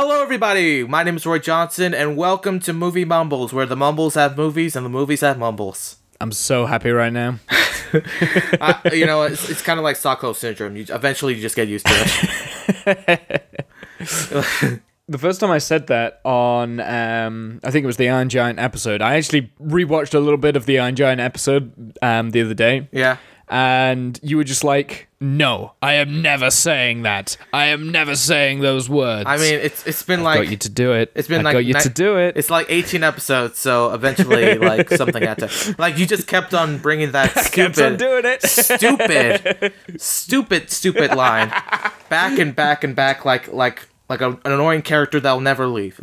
Hello everybody, my name is Roy Johnson, and welcome to Movie Mumbles, where the mumbles have movies and the movies have mumbles. I'm so happy right now. It's kind of like Stockholm Syndrome. Eventually you just get used to it. The first time I said that on, I think it was the Iron Giant episode, I actually rewatched a little bit of the Iron Giant episode the other day. Yeah. And you were just like, no, I am never saying that. I am never saying those words. I mean, it's been I got you to do it. It's been I got you to do it. It's like 18 episodes, so eventually, something had to... you just kept on bringing that kept on doing it. stupid line. Back and back and back, like an annoying character that'll never leave.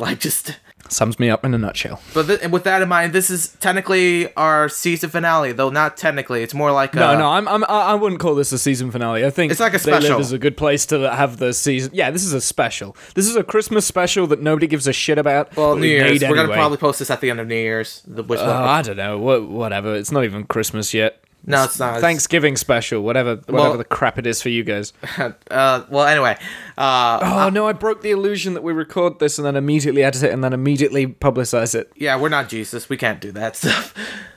Sums me up in a nutshell. But with that in mind, this is technically our season finale, though not technically. It's more like I wouldn't call this a season finale. I think it's like a They special. Live is a good place to have the season. Yeah, this is a special. This is a Christmas special that nobody gives a shit about. Well, New Year's. We're gonna anyway. probably post this at the end of New Year's. I don't know. Whatever. It's not even Christmas yet. No, it's not. Thanksgiving special, whatever the crap it is for you guys. Anyway. No, I broke the illusion that we record this and then immediately edit it and then immediately publicize it. Yeah, we're not Jesus. We can't do that stuff.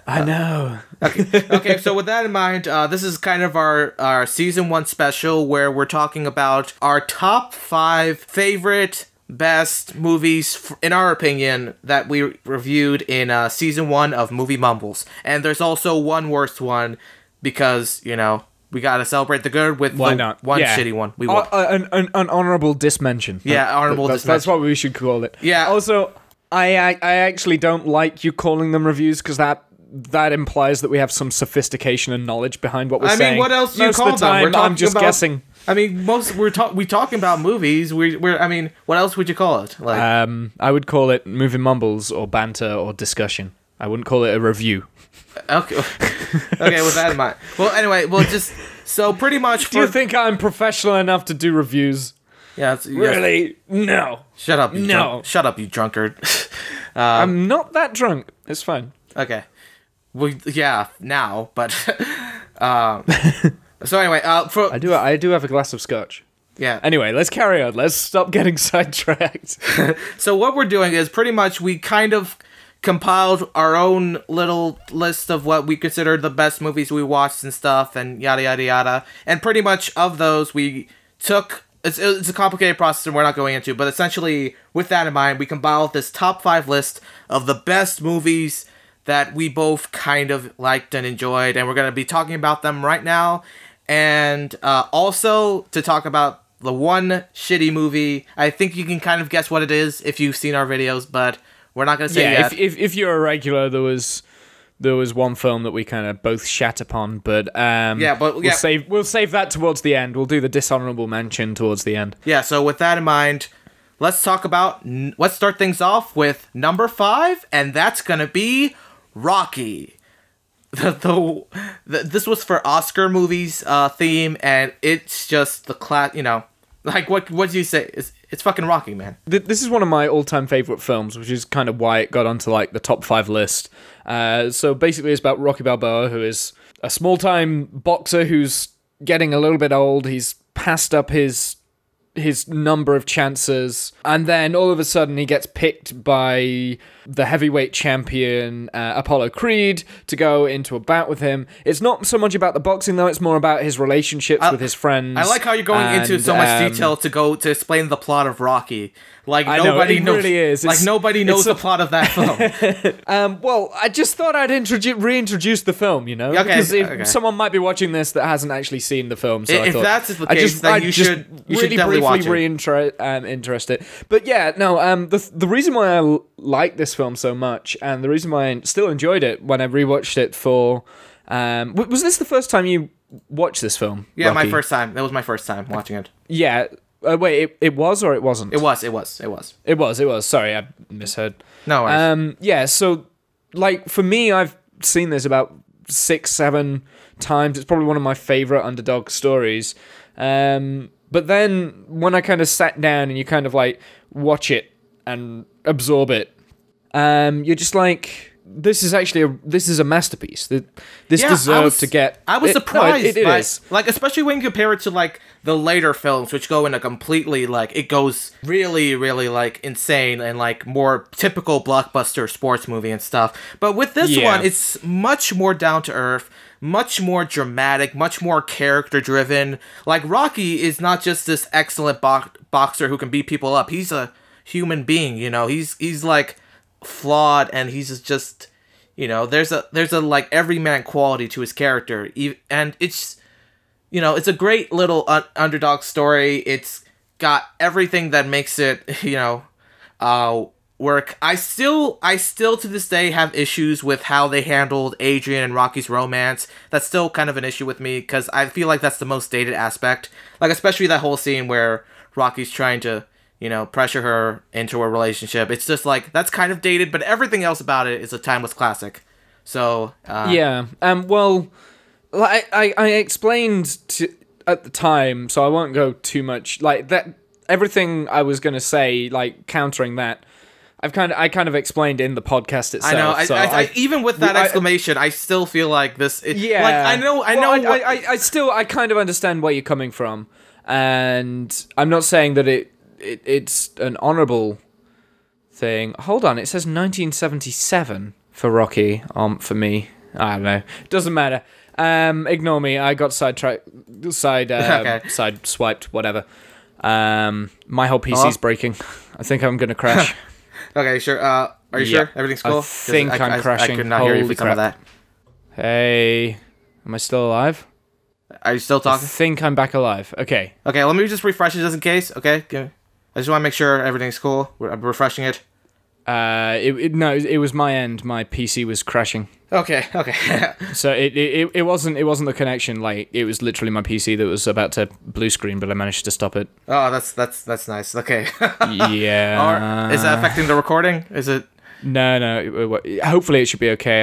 I know. Okay, so with that in mind, this is kind of our Season 1 special where we're talking about our top 5 favorite best movies, in our opinion, that we reviewed in Season 1 of Movie Mumbles. And there's also one worst one because, we gotta celebrate the good with one shitty one. We want an honorable dismention. Yeah, honorable dismention. That's what we should call it. Yeah. Also, I actually don't like you calling them reviews because that implies that we have some sophistication and knowledge behind what we're saying. I mean, what else do you call of the time, them? I'm just guessing. I mean, we're talking about movies. What else would you call it? I would call it movie mumbles or banter or discussion. I wouldn't call it a review. Okay. Okay, with that in mind. Well, anyway, so pretty much. Do you think I'm professional enough to do reviews? Yeah. Really? No. Shut up. Shut up, you drunkard. I'm not that drunk. It's fine. Okay. Well, yeah, now, but. So anyway, I do have a glass of scotch. Yeah. Anyway, let's carry on. Let's stop getting sidetracked. So what we're doing is pretty much we kind of compiled our own little list of what we consider the best movies we watched and stuff, and yada yada yada. And pretty much of those we took. It's a complicated process and we're not going into, but essentially with that in mind, we compiled this top 5 list of the best movies that we both kind of liked and enjoyed, and we're going to be talking about them right now. And also to talk about the one shitty movie. I think you can kind of guess what it is if you've seen our videos, but we're not going to say yet. If you're a regular, there was one film that we kind of both shat upon, but we'll save that towards the end. We'll do the dishonorable mention towards the end. Yeah. So with that in mind, let's start things off with number 5, and that's going to be Rocky. This was for Oscar movies theme, and it's just the class. What do you say? It's fucking Rocky, man. This is one of my all-time favorite films, which is kind of why it got onto the top 5 list. So basically, it's about Rocky Balboa, who is a small-time boxer who's getting a little bit old. He's passed up his number of chances, and then all of a sudden he gets picked by the heavyweight champion Apollo Creed to go into a bout with him. It's not so much about the boxing though, it's more about his relationships with his friends. I like how you're going into so much detail to explain the plot of Rocky. Nobody knows. Really is. Nobody knows the plot of that film. Well, I just thought I'd reintroduce the film, Okay, because someone might be watching this that hasn't actually seen the film. So if that's the case, then you should definitely watch it. Interest it. But yeah, no. The reason why I like this film so much, and the reason why I still enjoyed it when I rewatched it for, was this the first time you watched this film? Yeah, Rocky? my first time. That was my first time watching it. Yeah. Wait, it was or it wasn't? It was. It was. Sorry, I misheard. No worries. Yeah, so, for me, I've seen this about 6-7 times. It's probably one of my favorite underdog stories. But then, when I kind of sat down and you kind of, watch it and absorb it, you're just this is actually this is a masterpiece. This deserved to get. I was surprised. It is, like, especially when you compare it to like the later films, which go in a completely like it goes really, really like insane and like more typical blockbuster sports movie and stuff. But with this one, it's much more down to earth, much more dramatic, much more character driven. Like Rocky is not just this excellent boxer who can beat people up. He's a human being, you know. He's like flawed, and he's just, you know, there's a like everyman quality to his character, and it's, you know, it's a great little underdog story. It's got everything that makes it, you know, work. I still to this day have issues with how they handled Adrian and Rocky's romance. That's still kind of an issue with me, because I feel like that's the most dated aspect, like especially that whole scene where Rocky's trying to, you know, pressure her into a relationship. It's just like, that's kind of dated, but everything else about it is a timeless classic. So, well, I explained at the time, so I won't go too much, like, that, everything I was going to say, like, countering that, I kind of explained in the podcast itself. I know. So even with that exclamation, I still feel like this. Yeah. Like, I know. I kind of understand where you're coming from, and I'm not saying that it's an honorable thing. Hold on, it says 1977 for Rocky. For me, I don't know. Doesn't matter. Ignore me. I got side swiped. Whatever. My whole PC's breaking. I think I'm gonna crash. Okay, sure. Are you sure everything's cool? I think I'm crashing. I could not hear you for some of that. Hey, am I still alive? Are you still talking? I think I'm back alive. Okay. Okay, let me just refresh it just in case. Okay, I just want to make sure everything's cool. I'm refreshing it. It was my end. My PC was crashing. Okay. So it wasn't the connection. Like, it was literally my PC that was about to blue screen, but I managed to stop it. Oh, that's nice. Okay. Yeah. Is that affecting the recording? Is it? No. Hopefully it should be okay.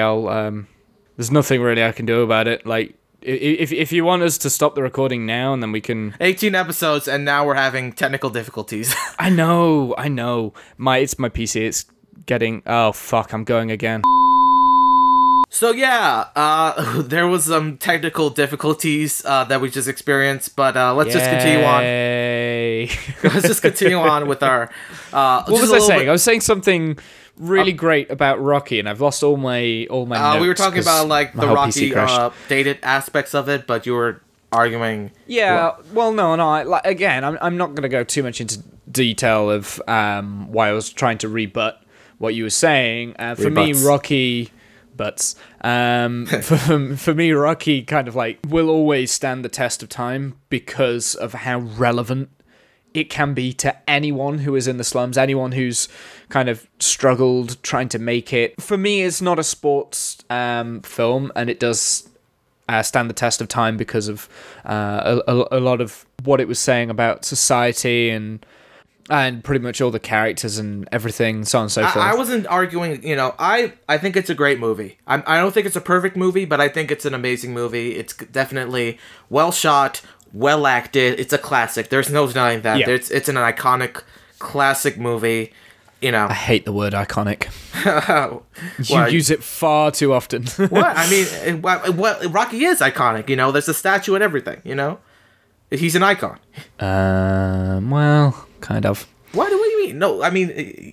There's nothing really I can do about it. Like, if you want us to stop the recording now, and then we can... 18 episodes, and now we're having technical difficulties. I know. It's my PC. It's getting... Oh, fuck, I'm going again. So, yeah, there was some technical difficulties that we just experienced, but let's just continue on. Let's just continue on with our... what was I saying? I was saying something... really great about Rocky, and I've lost all my notes. We were talking about like the Rocky dated aspects of it, but you were arguing. Yeah, well, no. Again, I'm not going to go too much into detail of why I was trying to rebut what you were saying. For me, Rocky, for me, Rocky kind of like will always stand the test of time because of how relevant it can be to anyone who is in the slums, anyone who's kind of struggled trying to make it. For me, it's not a sports film, and it does stand the test of time because of a lot of what it was saying about society and pretty much all the characters and everything, so on and so forth. I wasn't arguing, you know, I think it's a great movie. I don't think it's a perfect movie, but I think it's an amazing movie. It's definitely well shot, well acted. It's a classic. There's no denying that. Yeah. It's an iconic classic movie. You know, I hate the word iconic. You use it far too often. What? I mean, Rocky is iconic. You know, there's a statue and everything. You know, he's an icon. Well, kind of. What do you mean? No, I mean,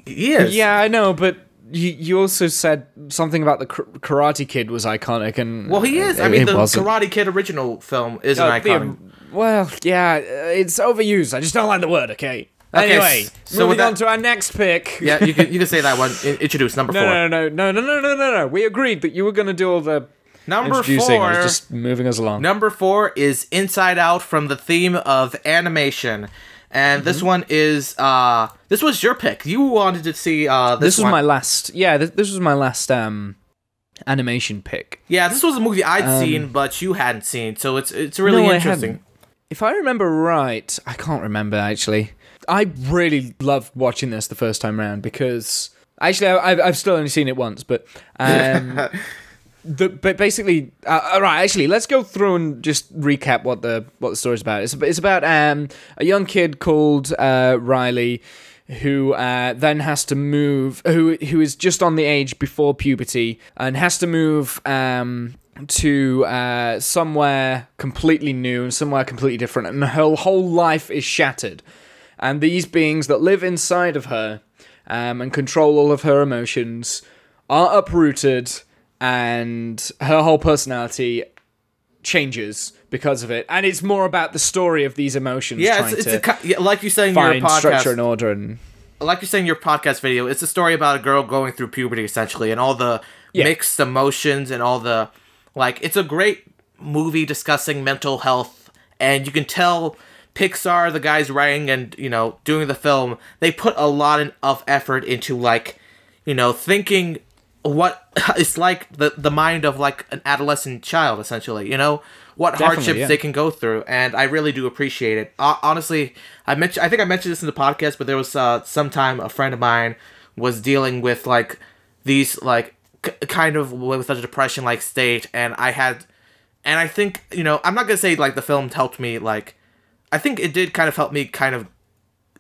he is. Yeah, I know, but you also said something about the Karate Kid was iconic, and well, he is. I mean, the Karate Kid original film is an icon. Well, yeah, it's overused. I just don't like the word. Okay. Anyway, so moving on to our next pick. Yeah, you can say that one. Introduce number 4. No. We agreed that you were going to do all the number introducing. 4. I was just moving us along. Number 4 is Inside Out, from the theme of animation, and this one is this was your pick. You wanted to see this was my last. Yeah, this was my last animation pick. Yeah, this was a movie I'd seen, but you hadn't seen, so it's really interesting. If I remember right, I can't remember actually. I really loved watching this the first time around because actually I've still only seen it once, but basically right. Actually, let's go through and just recap what the story's about. It's about a young kid called Riley who then has to move, who is just on the age before puberty and has to move to somewhere completely new and somewhere completely different, and her whole life is shattered. And these beings that live inside of her and control all of her emotions are uprooted, and her whole personality changes because of it. And it's more about the story of these emotions. Yeah, like you said in your podcast, structure and order, and like you said in your podcast video, it's a story about a girl going through puberty essentially, and all the mixed emotions and all the it's a great movie discussing mental health, and you can tell Pixar, the guys writing and doing the film, they put a lot of effort into thinking what it's like the mind of an adolescent child essentially, what hardships they can go through, and I really do appreciate it. Honestly, I think I mentioned this in the podcast, but there was sometime a friend of mine was dealing with these kind of with a depression state, and I think I'm not gonna say the film helped me. I think it did kind of help me kind of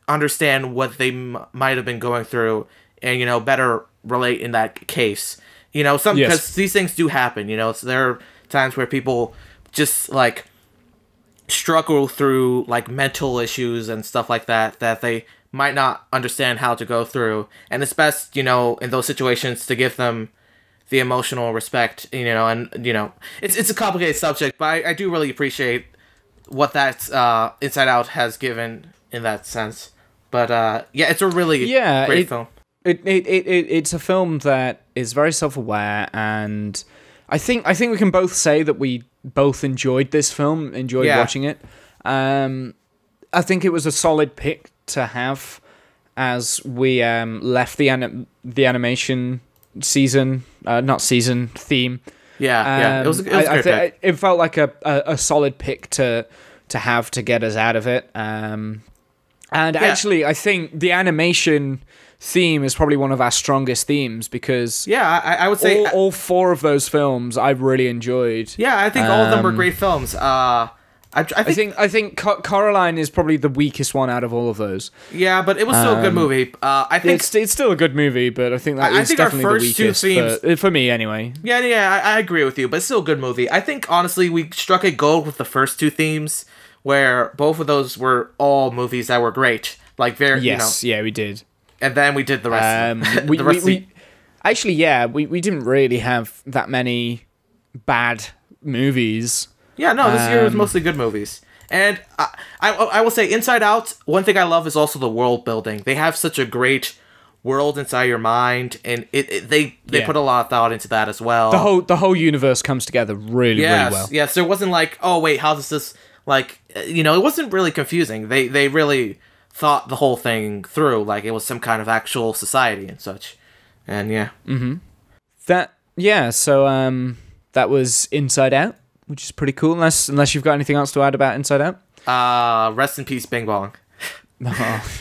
understand what they might have been going through, and better relate in that case. Because these things do happen. So there are times where people just struggle through mental issues and stuff like that they might not understand how to go through, and it's best in those situations to give them the emotional respect. And it's a complicated subject, but I do really appreciate what that Inside Out has given in that sense. But it's a really great film. It's a film that is very self-aware, and I think we can both say that we both enjoyed this film, enjoyed watching it. I think it was a solid pick to have as we left the animation season, not season, theme. It was a great pick. It felt like a solid pick to have to get us out of it. Actually, I think the animation theme is probably one of our strongest themes, because I would say all four of those films I've really enjoyed. I think all of them were great films. I think Coraline is probably the weakest one out of all of those. Yeah, but it was still a good movie. I think it's still a good movie, but I think that is definitely the weakest for me anyway. I agree with you, but it's still a good movie. I think honestly we struck a gold with the first two themes, where both of those were all movies that were great. We did. And then we did the rest. We didn't really have that many bad movies. Yeah, no, this year was mostly good movies. And I will say, Inside Out, one thing I love is also the world building. They have such a great world inside your mind, and they put a lot of thought into that as well. The whole universe comes together really well. Yes, there wasn't oh wait, how does this it wasn't really confusing. They really thought the whole thing through, it was some kind of actual society and such. And so that was Inside Out, which is pretty cool, unless you've got anything else to add about Inside Out. Rest in peace, Bing Bong. Oh.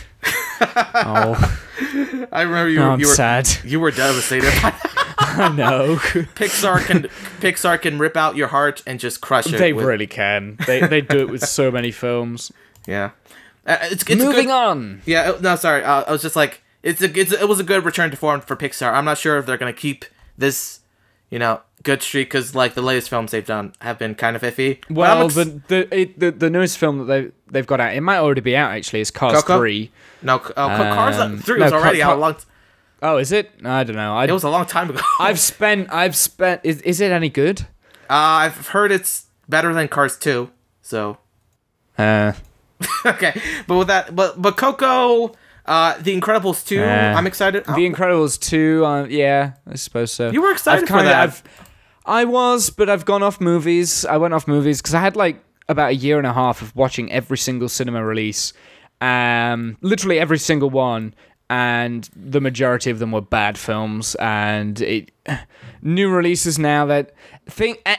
I remember you were sad. You were devastated. I know. Pixar can rip out your heart and just crush it. They really can. They do it with so many films. Yeah. It's moving on. Yeah. No, sorry. I was just it was a good return to form for Pixar. I'm not sure if they're gonna keep this, good streak, because the latest films they've done have been kind of iffy. Well, the newest film that they've got out, it might already be out actually, is Cars 3. No, Cars 3 was already out a long. Oh, is it? I don't know. It was a long time ago. I've spent. Is it any good? I've heard it's better than Cars 2. So. Okay, but with that, but Coco, The Incredibles 2, I'm excited. The Incredibles 2, I suppose so. You were excited for that. I was, but I've gone off movies. I went off movies because I had about a year and a half of watching every single cinema release, literally every single one, and the majority of them were bad films. And new releases now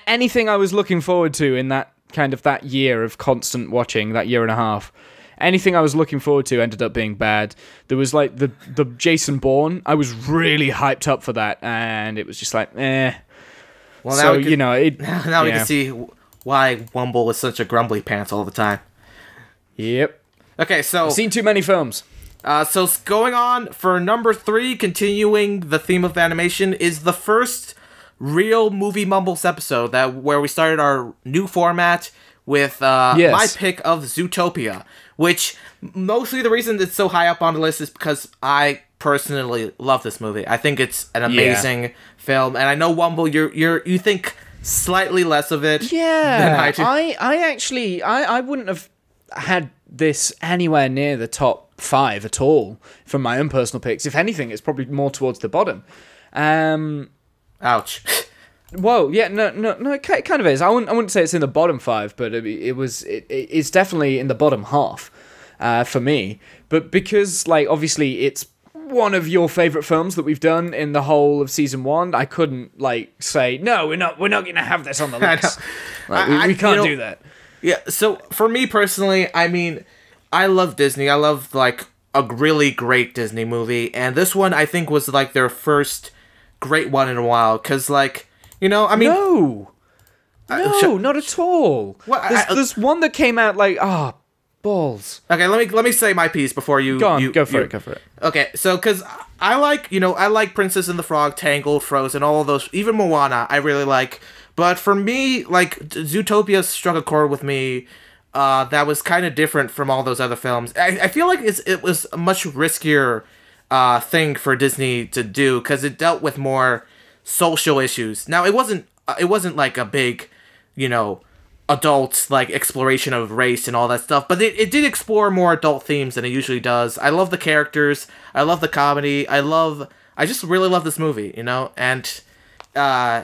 anything I was looking forward to in that year of constant watching, that year and a half, anything I was looking forward to ended up being bad. There was the Jason Bourne. I was really hyped up for that, and it was just eh. Well, now we can see why Womble is such a grumbly pants all the time. Yep. Okay, so I've seen too many films. So going on for number 3, continuing the theme of animation, is the first real Movie Mumbles episode where we started our new format with my pick of Zootopia, which mostly the reason it's so high up on the list is because I personally love this movie. I think it's an amazing film, and I know Womble, you think slightly less of it than I do. I wouldn't have had this anywhere near the top 5 at all from my own personal picks. If anything, it's probably more towards the bottom. Ouch. Well, yeah, no, it kind of is. I wouldn't say it's in the bottom 5, but it's definitely in the bottom half for me. But because, like, obviously it's one of your favorite films that we've done in the whole of season 1, I couldn't like say no. We're not going to have this on the list. We can't do that. Yeah. So for me personally, I mean, I love Disney. I love like a really great Disney movie, and this one I think was like their first great one in a while. Because like. I mean... No, not at all. There's one that came out like, balls. Okay, let me say my piece before you... Go for it. Okay, so, because I like Princess and the Frog, Tangled, Frozen, all of those, even Moana, I really like. But for me, like, Zootopia struck a chord with me that was kind of different from all those other films. I feel like it was a much riskier thing for Disney to do, because it dealt with more... social issues. Now, it wasn't like a big, adult like exploration of race and all that stuff, but it did explore more adult themes than it usually does. I love the characters. I love the comedy. I just really love this movie, and it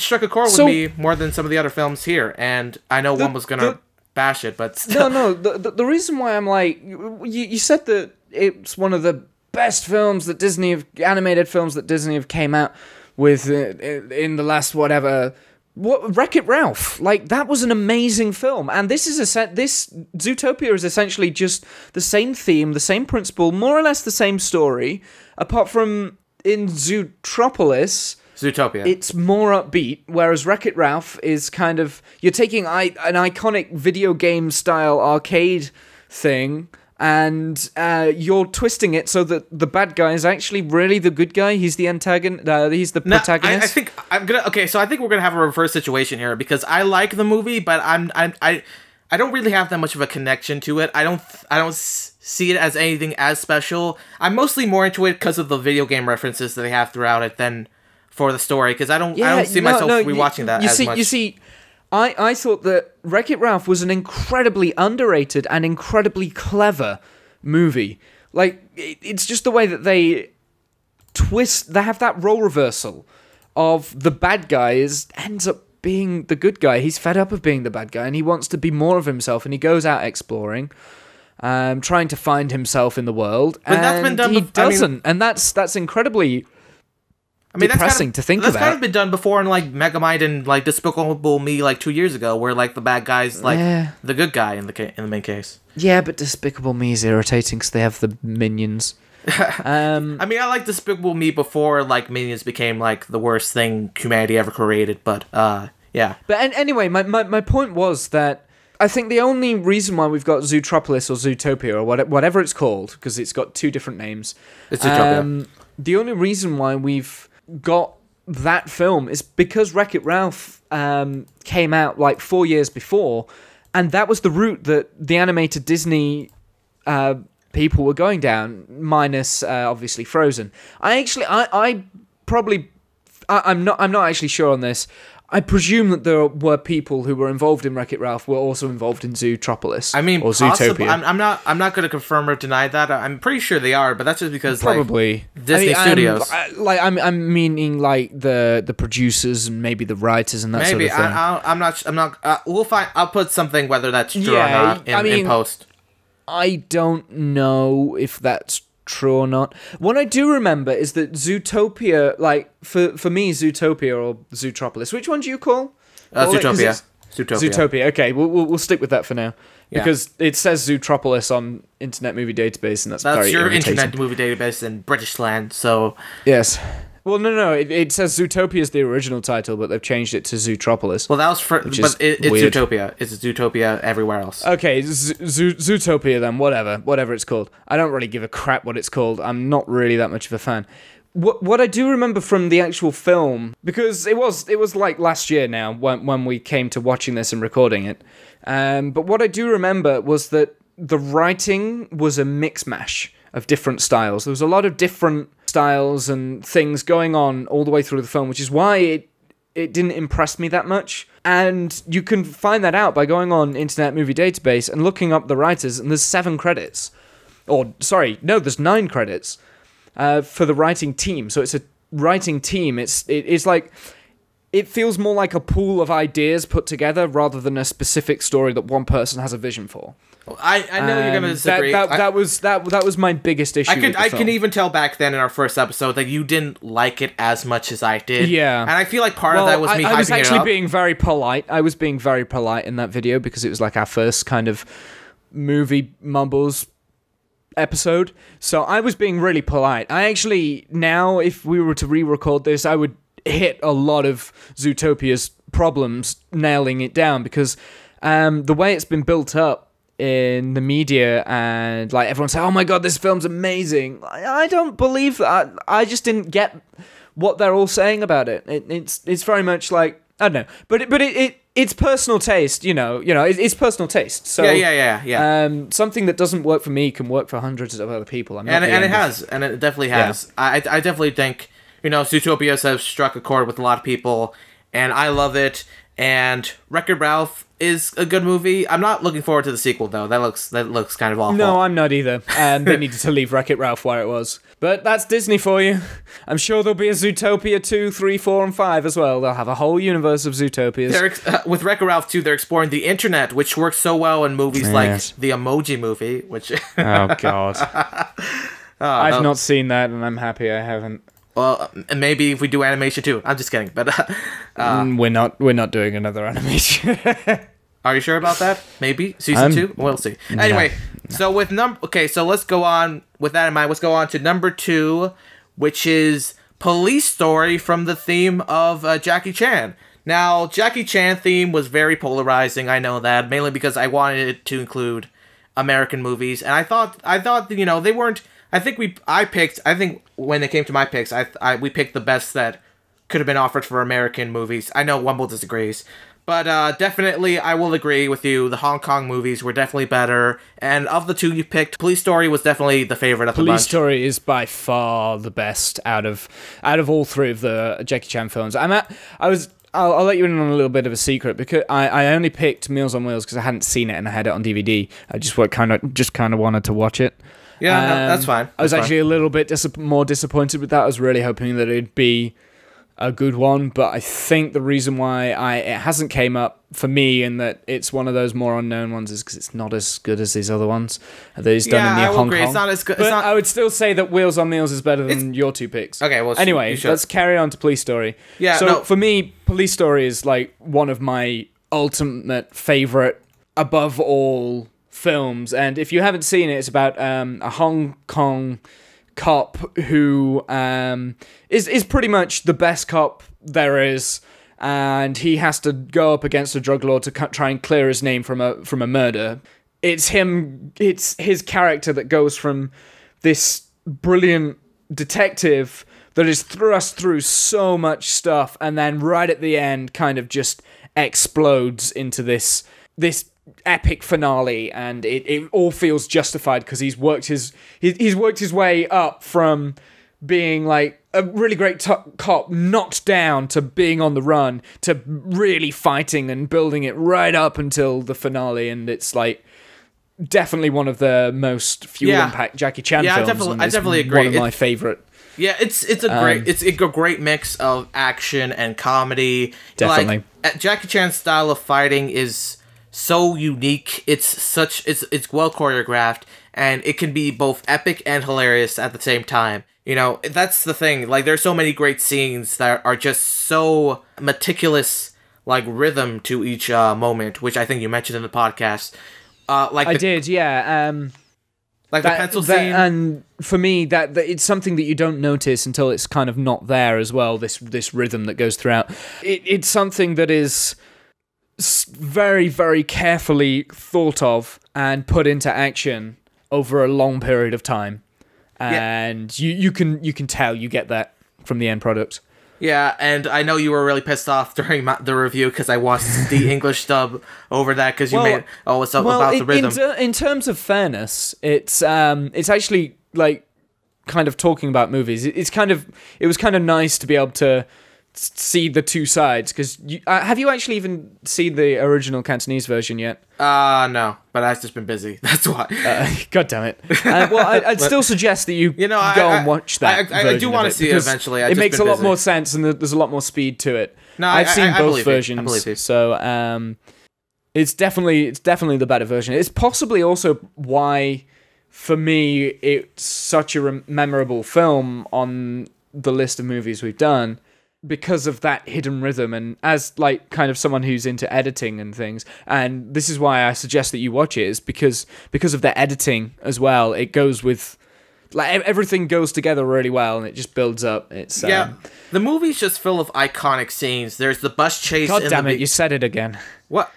struck a chord with me more than some of the other films here. And I know one was gonna bash it, but still. No. The reason why I'm like, you said that it's one of the best films that animated films that Disney have came out with in the last Wreck-It Ralph. Like, that was an amazing film, and this Zootopia is essentially just the same theme, the same principle, more or less the same story, apart from in Zootopia, it's more upbeat, whereas Wreck-It Ralph is kind of, you're taking an iconic video game style arcade thing, and you're twisting it so that the bad guy is actually really the good guy. He's the antagonist. He's the protagonist. I think I'm gonna. Okay, so I think we're gonna have a reverse situation here, because I like the movie, but I don't really have that much of a connection to it. I don't see it as anything as special. I'm mostly more into it because of the video game references that they have throughout it than for the story. Because I don't see myself rewatching that as much. You see. I thought that Wreck-It Ralph was an incredibly underrated and incredibly clever movie. Like, it's just the way that they have that role reversal of the bad guy ends up being the good guy. He's fed up of being the bad guy, and he wants to be more of himself, and he goes out exploring, trying to find himself in the world, but that's been done. He doesn't, and that's incredibly... depressing to think about. That's kind of been done before in like Megamind and like Despicable Me like 2 years ago, where like the bad guy's like the good guy in the main case. Yeah, but Despicable Me is irritating because they have the minions. I mean, I like Despicable Me before like Minions became like the worst thing humanity ever created, but yeah. But anyway, my point was that I think the only reason why we've got Zootropolis or Zootopia or whatever it's called, because it's got 2 different names. It's Zootopia. The only reason why we've got that film is because Wreck-It Ralph came out like 4 years before, and that was the route that the animated Disney people were going down, minus obviously Frozen. I'm not actually sure on this. I presume that there were people who were involved in Wreck-It Ralph were also involved in Zootropolis. I mean, or Zootopia. I'm not going to confirm or deny that. I'm pretty sure they are, but that's just because probably like, Disney Studios. I'm meaning like the producers and maybe the writers and that sort of thing. I'm not. We'll find. I'll put something whether that's true or not in post. I don't know if that's true or not. What I do remember is that Zootopia, like for me, Zootopia or Zootropolis. Which one do you call? Zootopia. Zootopia. Okay, we'll stick with that for now because it says Zootropolis on Internet Movie Database, and that's very your irritating. Internet Movie Database in British land. So yes. Well, no. It says Zootopia is the original title, but they've changed it to Zootropolis. Well, that was but it's weird. Zootopia. It's Zootopia everywhere else. Okay, Zootopia then. Whatever it's called. I don't really give a crap what it's called. I'm not really that much of a fan. What I do remember from the actual film, because it was like last year now when we came to watching this and recording it. But what I do remember was that the writing was a mix mash of different styles. There was a lot of different styles and things going on all the way through the film, which is why it didn't impress me that much. And you can find that out by going on Internet Movie Database and looking up the writers, and there's 7 credits. There's 9 credits for the writing team. So it's a writing team. It's like, it feels more like a pool of ideas put together rather than a specific story that one person has a vision for. I know you're going to disagree. That was my biggest issue. I can even tell back then in our first episode that you didn't like it as much as I did. Yeah, and I feel like part of that was me hyping it up. I was actually being very polite. I was being very polite in that video because it was like our first kind of Movie Mumbles episode. So I was being really polite. I actually, now, if we were to re-record this, I would hit a lot of Zootopia's problems, nailing it down, because the way it's been built up in the media, and like everyone say, oh my god, this film's amazing. I don't believe that. I just didn't get what they're all saying about it. It's very much like, I don't know, but it's personal taste, it's personal taste. So yeah. Something that doesn't work for me can work for hundreds of other people. And it definitely has. Yeah. I definitely think, Zootopia has struck a chord with a lot of people, and I love it. And Wreck-It Ralph is a good movie. I'm not looking forward to the sequel, though. That looks kind of awful. No, I'm not either. They needed to leave Wreck-It Ralph where it was. But that's Disney for you. I'm sure there'll be a Zootopia 2, 3, 4, and 5 as well. They'll have a whole universe of Zootopias. With Wreck-It Ralph 2, they're exploring the internet, which works so well in movies like the Emoji Movie, which... Oh, God. I've not seen that, and I'm happy I haven't. Well, maybe if we do animation too. I'm just kidding, but we're not doing another animation. Are you sure about that? Maybe season 2. We'll see. Anyway, so so let's go on with that in mind. Let's go on to number 2, which is Police Story from the theme of Jackie Chan. Now, Jackie Chan theme was very polarizing. I know that, mainly because I wanted it to include American movies, and I thought they weren't. I think when it came to my picks, we picked the best that could have been offered for American movies. I know Womble disagrees, but definitely I will agree with you. The Hong Kong movies were definitely better, and of the 2 you picked, Police Story was definitely the favorite of the bunch. Police Story is by far the best out of all 3 of the Jackie Chan films. I'll let you in on a little bit of a secret, because I only picked Meals on Wheels because I hadn't seen it and I had it on DVD. I just kind of wanted to watch it. Yeah, no, that's fine. I was actually a little bit more disappointed with that. I was really hoping that it'd be a good one, but I think the reason why it hasn't came up for me, and that it's one of those more unknown ones, is because it's not as good as these other ones that he's done in the Hong Kong. It's not as good. But I would still say that Wheels on Meals is better than your 2 picks. Okay, well, anyway, let's carry on to Police Story. Yeah, so for me, Police Story is like one of my ultimate favorite above all films, and if you haven't seen it, it's about a Hong Kong cop who is pretty much the best cop there is, and he has to go up against a drug lord to try and clear his name from a murder. It's his character that goes from this brilliant detective that is thrust through so much stuff, and then right at the end kind of just explodes into this epic finale, and it all feels justified because he's worked his way up from being like a really great cop knocked down to being on the run to really fighting and building it right up until the finale, and it's like definitely one of the most fuel impact Jackie Chan films. I definitely agree. One of my favorite. Yeah, it's a great mix of action and comedy. Definitely, like, Jackie Chan's style of fighting is so unique. It's well choreographed, and it can be both epic and hilarious at the same time. That's the thing. Like, there's so many great scenes that are just so meticulous, like rhythm to each moment, which I think you mentioned in the podcast. I did, yeah. Like the pencil scene. And for me, that it's something that you don't notice until it's kind of not there as well, this rhythm that goes throughout. It's something that is very, very carefully thought of and put into action over a long period of time. And you can tell you get that from the end product. Yeah, and I know you were really pissed off during the review because I watched the English dub over that because you made it's about the rhythm. In terms of fairness, it's actually like kind of talking about movies. It was kind of nice to be able to see the two sides because have you actually even seen the original Cantonese version yet? No, but I've just been busy. That's why. God damn it. Well, I'd still suggest that you go and watch that. I do want to see it eventually. It makes a lot more sense and there's a lot more speed to it. No, I've seen both versions, I believe you. So it's definitely the better version. It's possibly also why, for me, it's such a memorable film on the list of movies we've done. Because of that hidden rhythm, and as like kind of someone who's into editing and things, and this is why I suggest that you watch it, is because of the editing as well. It goes with like everything goes together really well, and it just builds up. It's the movie's just full of iconic scenes. There's the bus chase. God damn it! You said it again. What?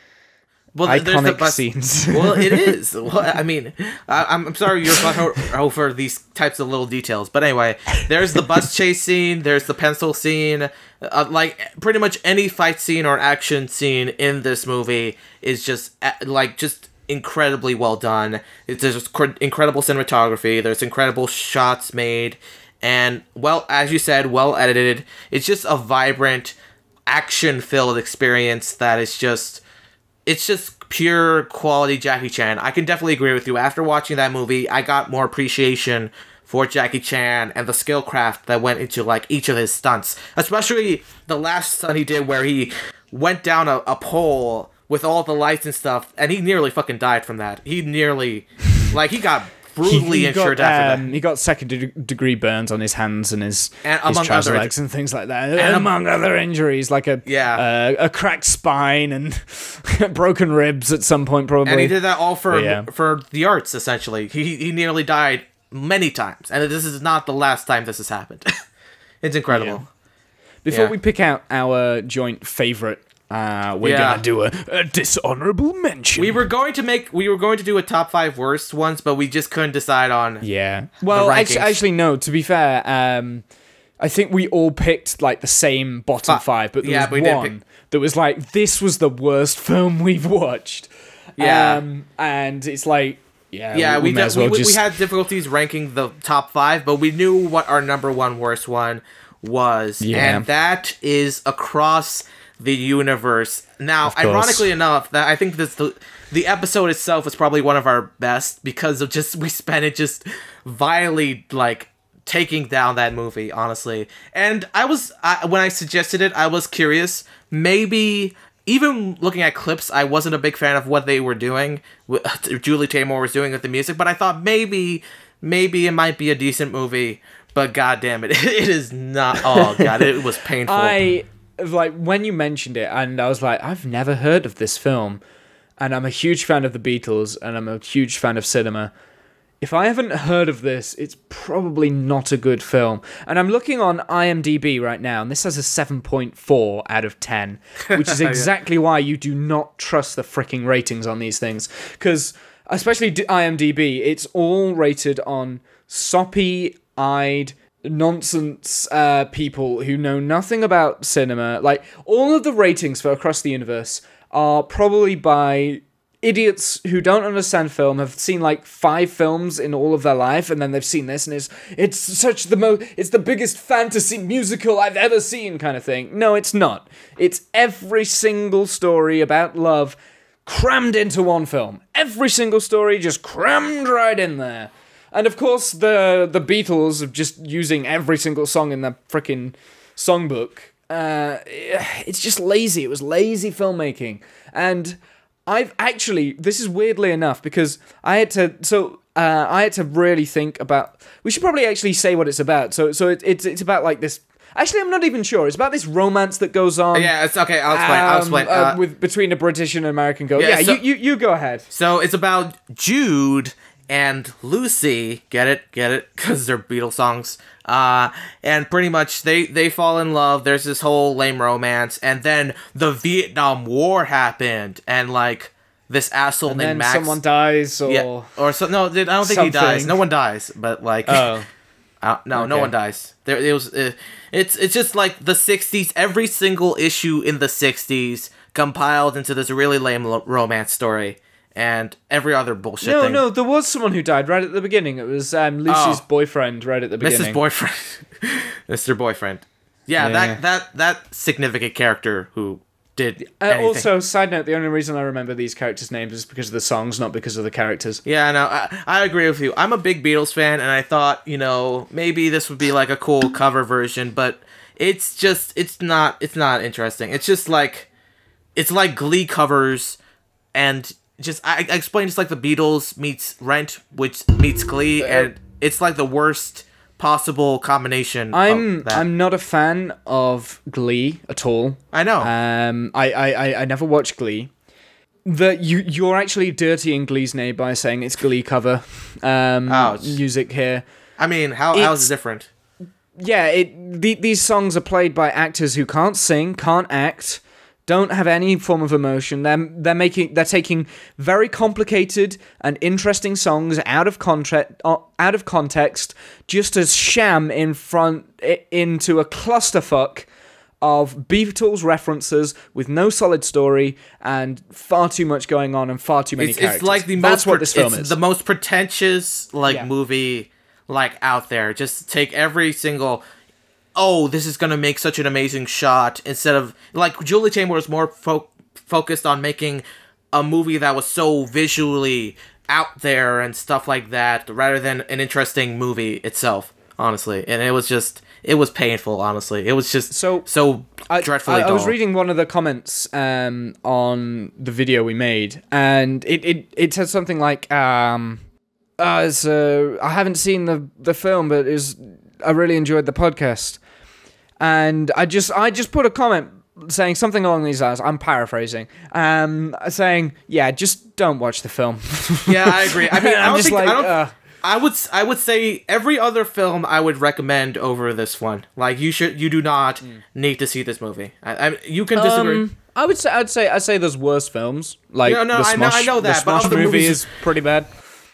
Well, iconic scenes. Well, it is. Well, I mean, I'm sorry you're over these types of little details, but anyway, there's the bus chase scene. There's the pencil scene. Like pretty much any fight scene or action scene in this movie is just incredibly well done. There's incredible cinematography. There's incredible shots made, and as you said, well edited. It's just a vibrant, action-filled experience that is just. It's just pure quality Jackie Chan. I can definitely agree with you. After watching that movie, I got more appreciation for Jackie Chan and the skill craft that went into like each of his stunts. Especially the last stunt he did where he went down a pole with all the lights and stuff, and he nearly fucking died from that. He nearly, he got brutally injured after that. He got second-degree burns on his hands and his trouser legs and things like that. And among other injuries, like a cracked spine and broken ribs at some point, probably. And he did that all for the arts, essentially. He nearly died many times, and this is not the last time this has happened. It's incredible. Yeah. Before we pick out our joint favorite, we're gonna do a dishonorable mention. We were going to do a top 5 worst ones, but we just couldn't decide on. Yeah. Well, actually, no. To be fair, I think we all picked like the same bottom 5, but there was one that was like, this was the worst film we've watched. Yeah. And it's like, we had difficulties ranking the top 5, but we knew what our number 1 worst one was, and that is Across the Universe. Now, ironically enough, that I think the episode itself is probably one of our best because of we spent it just vilely taking down that movie, honestly. And when I suggested it, I was curious. Maybe even looking at clips, I wasn't a big fan of what they were doing. Julie Taymor was doing with the music, but I thought maybe it might be a decent movie. But god damn it, it is not. Oh god, it was painful. When you mentioned it, and I was like, I've never heard of this film, and I'm a huge fan of the Beatles, and I'm a huge fan of cinema. If I haven't heard of this, it's probably not a good film. And I'm looking on IMDb right now, and this has a 7.4 out of 10, which is exactly why you do not trust the freaking ratings on these things. Because, especially IMDb, it's all rated on soppy-eyed nonsense people who know nothing about cinema. Like, all of the ratings for Across the Universe are probably by idiots who don't understand film, have seen like 5 films in all of their life, and then they've seen this, and it's the biggest fantasy musical I've ever seen kind of thing. No, it's not. It's every single story about love crammed into one film. Every single story just crammed right in there. And of course, the Beatles of just using every single song in their frickin' songbook. It's just lazy. It was lazy filmmaking. And this is weirdly enough, because I had to really think about. We should probably actually say what it's about. So it's about like this. Actually, I'm not even sure. It's about this romance that goes on. Yeah, it's okay. I'll explain. Between a British and an American girl. Yeah, you go ahead. So it's about Jude and Lucy, get it, because they're Beatles songs, and pretty much they fall in love. There's this whole lame romance, and then the Vietnam War happened, and like this asshole And named then Max, someone dies, or or so. No, I don't think he dies. No one dies, but like, no one dies. It's just like the '60s. Every single issue in the '60s compiled into this really lame romance story. And every other bullshit thing. No, there was someone who died right at the beginning. It was Lucy's boyfriend right at the beginning. Mrs. Boyfriend. Mr. Boyfriend. Yeah, that significant character who did anything. Also, side note, the only reason I remember these characters' names is because of the songs, not because of the characters. Yeah, no, I agree with you. I'm a big Beatles fan, and I thought, maybe this would be like a cool cover version, but it's not interesting. It's just like, it's like Glee covers, and I explained it's like the Beatles meets Rent, which meets Glee, and it's like the worst possible combination. I'm not a fan of Glee at all. I know. I never watched Glee. You're actually dirtying Glee's name by saying it's Glee cover music here. I mean, how is it different? Yeah, these songs are played by actors who can't sing, can't act, don't have any form of emotion. They're taking very complicated and interesting songs out of context, just as sham into a clusterfuck of Beatles references with no solid story and far too much going on and far too many characters. It's like that's what this film is. The most pretentious movie out there. Just take every single. Oh, this is going to make such an amazing shot, instead of, like, Julie Taymor was more focused on making a movie that was so visually out there and stuff like that, rather than an interesting movie itself, honestly. And it was painful, honestly. It was just so dreadfully dull. I was reading one of the comments on the video we made, and it said something like, I haven't seen the film, but I really enjoyed the podcast. And I just put a comment saying something along these lines. I'm paraphrasing. Saying, yeah, just don't watch the film. Yeah, I agree. I mean, I would say every other film I would recommend over this one. Like, you do not need to see this movie. You can disagree. I'd say there's worse films. Like I know that, the Smosh movie is pretty bad.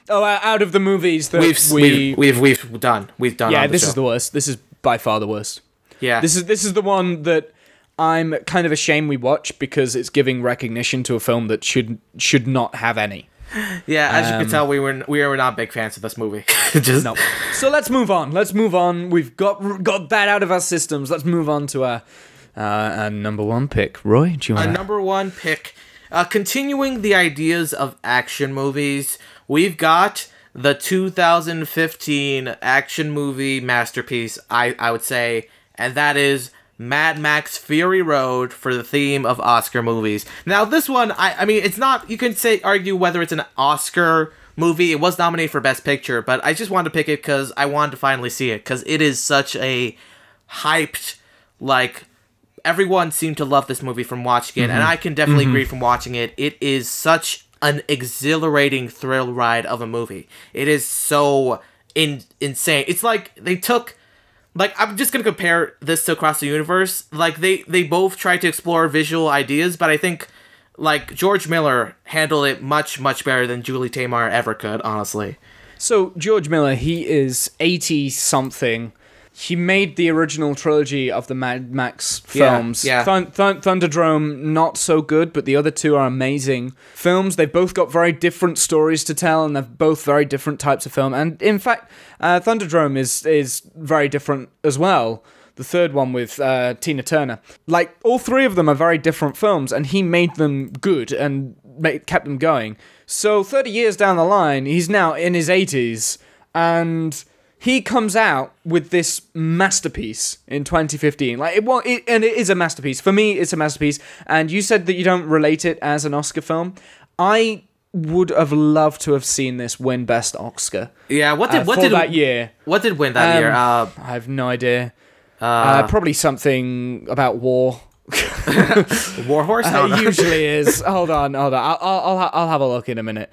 Oh, out of the movies that we've done. Yeah, this is the worst. This is by far the worst. Yeah. This is the one that I'm kind of ashamed we watch, because it's giving recognition to a film that should not have any. Yeah, as you can tell, we were not big fans of this movie. No. So let's move on. We've got that out of our systems. Let's move on to our number one pick. Roy, do you want number one pick? Continuing the ideas of action movies, we've got the 2015 action movie masterpiece, I would say, and that is Mad Max Fury Road, for the theme of Oscar movies. Now, this one, I mean, it's not, you can argue whether it's an Oscar movie. It was nominated for Best Picture, but I just wanted to pick it because I wanted to finally see it, because it is such a hyped, like, everyone seemed to love this movie from watching it, and I can definitely agree from watching it. It is such an exhilarating thrill ride of a movie. It is so insane. It's like they took, like, I'm just gonna compare this to Across the Universe. Like, they both tried to explore visual ideas, but I think, like, George Miller handled it much, much better than Julie Taymor ever could, honestly. So, George Miller, he is 80-something. He made the original trilogy of the Mad Max films. Yeah. Thunderdrome, not so good, but the other two are amazing films. They've both got very different stories to tell, and they're both very different types of film. And in fact, Thunderdrome is very different as well. The third one with Tina Turner. Like, all three of them are very different films, and he made them good and kept them going. So 30 years down the line, he's now in his 80s, and he comes out with this masterpiece in 2015. Like, and it is a masterpiece. For me, it's a masterpiece. And you said that you don't relate it as an Oscar film. I would have loved to have seen this win Best Oscar. Yeah, what did that year? What did win that year? I have no idea. Probably something about war. War Horse? It usually is. Hold on. I'll have a look in a minute.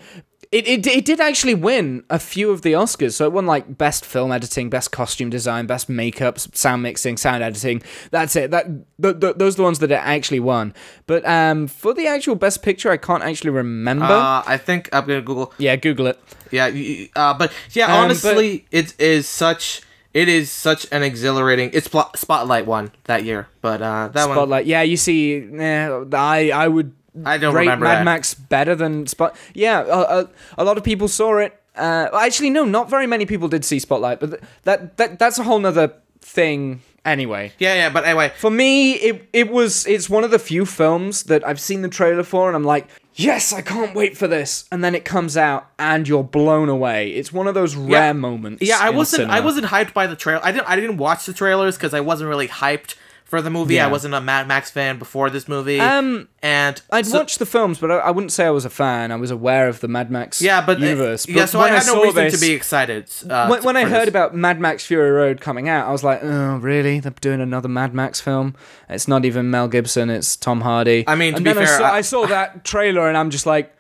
It did actually win a few of the Oscars. So it won like best film editing, best costume design, best makeup, sound mixing, sound editing. That's it. Those are the ones that it actually won. But for the actual best picture, I can't actually remember. I think I'm gonna Google. Yeah, Google it. Yeah, but yeah, honestly, it is such an exhilarating. It's Spotlight won that year, but that Spotlight. Yeah, you see, I would. I don't rate remember Mad that. Max better than Yeah, a lot of people saw it. Actually, no, not very many people did see Spotlight, but that's a whole nother thing anyway. Yeah, but anyway. For me, it's one of the few films that I've seen the trailer for, and I'm like, yes, I can't wait for this. And then it comes out, and you're blown away. It's one of those rare moments. Yeah, I wasn't cinema. hyped by the trailer. I didn't watch the trailers because I wasn't really hyped for the movie. Yeah. I wasn't a Mad Max fan before this movie. And I'd watched the films, but I wouldn't say I was a fan. I was aware of the Mad Max universe. So I had no reason to be excited. When I heard about Mad Max Fury Road coming out, I was like, oh, really? They're doing another Mad Max film? It's not even Mel Gibson, it's Tom Hardy. I mean, to and be then fair, I saw that trailer, and I'm just like,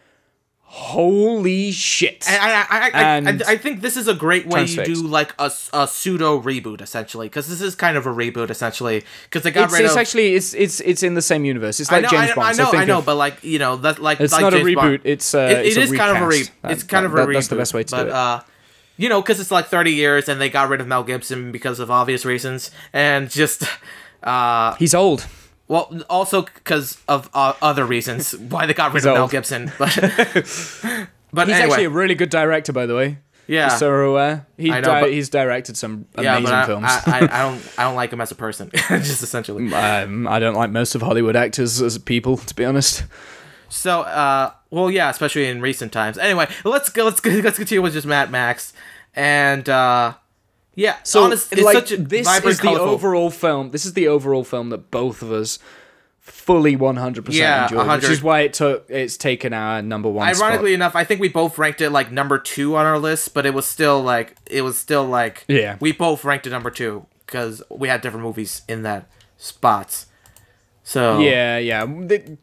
holy shit. And I think this is a great way you do like a pseudo reboot, essentially, because this is kind of a reboot, essentially, because they got rid of. It's in the same universe. It's like James Bond. I know, but like, you know, that's like it's like not James a reboot. Bond. It's it is kind of a reboot. It's kind of a reboot. That's the best way to do it. You know, because it's like 30 years, and they got rid of Mel Gibson because of obvious reasons, and just he's old. Well, also because of other reasons why they got rid of Mel Gibson, but he's anyway. actually a really good director, by the way. Yeah, just so we're aware. He's directed some amazing films. I don't like him as a person, just essentially. I don't like most of Hollywood actors as people, to be honest. So, well, yeah, especially in recent times. Anyway, let's continue with just Mad Max, and yeah. So honestly, like, it's such a this vibrant, is the colorful overall film. This is the overall film that both of us fully 100% enjoyed, which is why it's taken our number one. Ironically spot. enough, I think we both ranked it like number 2 on our list, but it was still like yeah, we both ranked it number 2 because we had different movies in that spots. So yeah.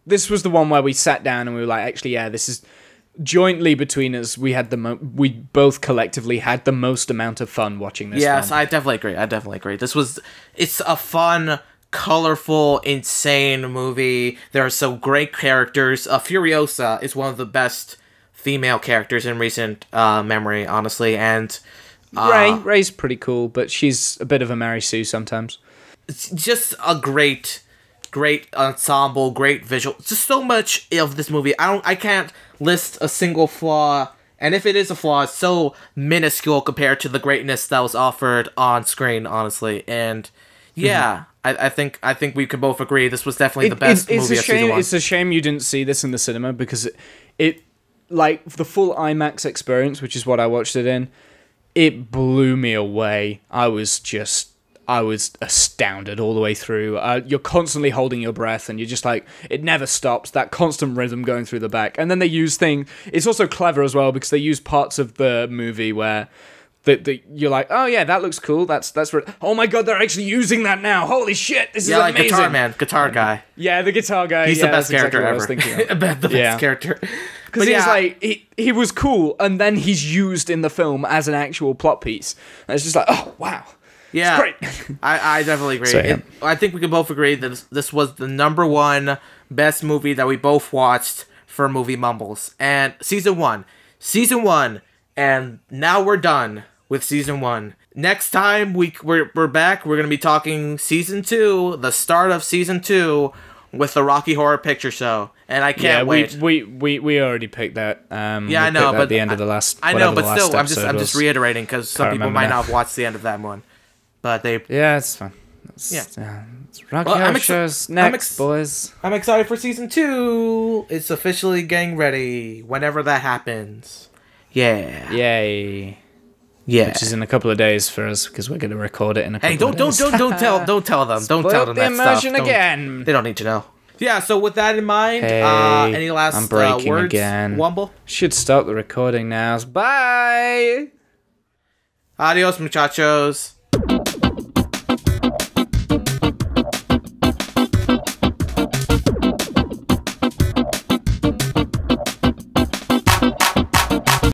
This was the one where we sat down and we were like, actually, yeah, this is jointly between us. We had we both collectively had the most amount of fun watching this. Yes, film. I definitely agree. It's a fun, colorful, insane movie. There are some great characters. Furiosa is one of the best female characters in recent memory, honestly, and Ray's pretty cool, but she's a bit of a Mary Sue sometimes. It's just a great ensemble, great visual. Just so much of this movie. I can't list a single flaw, and if it is a flaw, it's so minuscule compared to the greatness that was offered on screen, honestly. And yeah, I think we can both agree this was definitely the best movie of season 1. It's a shame you didn't see this in the cinema, because it like the full IMAX experience, which is what I watched it in, it blew me away. I was astounded all the way through. You're constantly holding your breath, and you're just like, it never stops. That constant rhythm going through the back. And then they use things. It's also clever as well, because they use parts of the movie where you're like, oh yeah, that looks cool. That's oh my god, they're actually using that now. Holy shit, this is amazing. Like guitar guy. Yeah, the guitar guy. He's the best character ever. I was thinking of. the best character. Because he's like, he was cool, and then he's used in the film as an actual plot piece. And it's just like, oh wow. Yeah, it's great. I definitely agree. So, yeah. I think we can both agree that this was the number 1 best movie that we both watched for Movie Mumbles. And season one, and now we're done with season 1. Next time we're back, we're gonna be talking season 2, the start of season 2, with the Rocky Horror Picture Show, and I can't wait. We already picked that. I know, but at the end of the last. I know, but still, I'm just reiterating because some people might not have watched the end of that one. But they... Yeah, it's fun. It's Rocky Horror Show's next, boys. I'm excited for season 2. It's officially getting ready. Whenever that happens. Yeah. Yay. Yeah. Which is in a couple of days for us, because we're going to record it in a couple of days. Don't tell them. Don't tell them that immersion stuff. again. They don't need to know. Yeah, so with that in mind, any last I'm breaking words, again. Womble? Should stop the recording now. Bye! Adios, muchachos.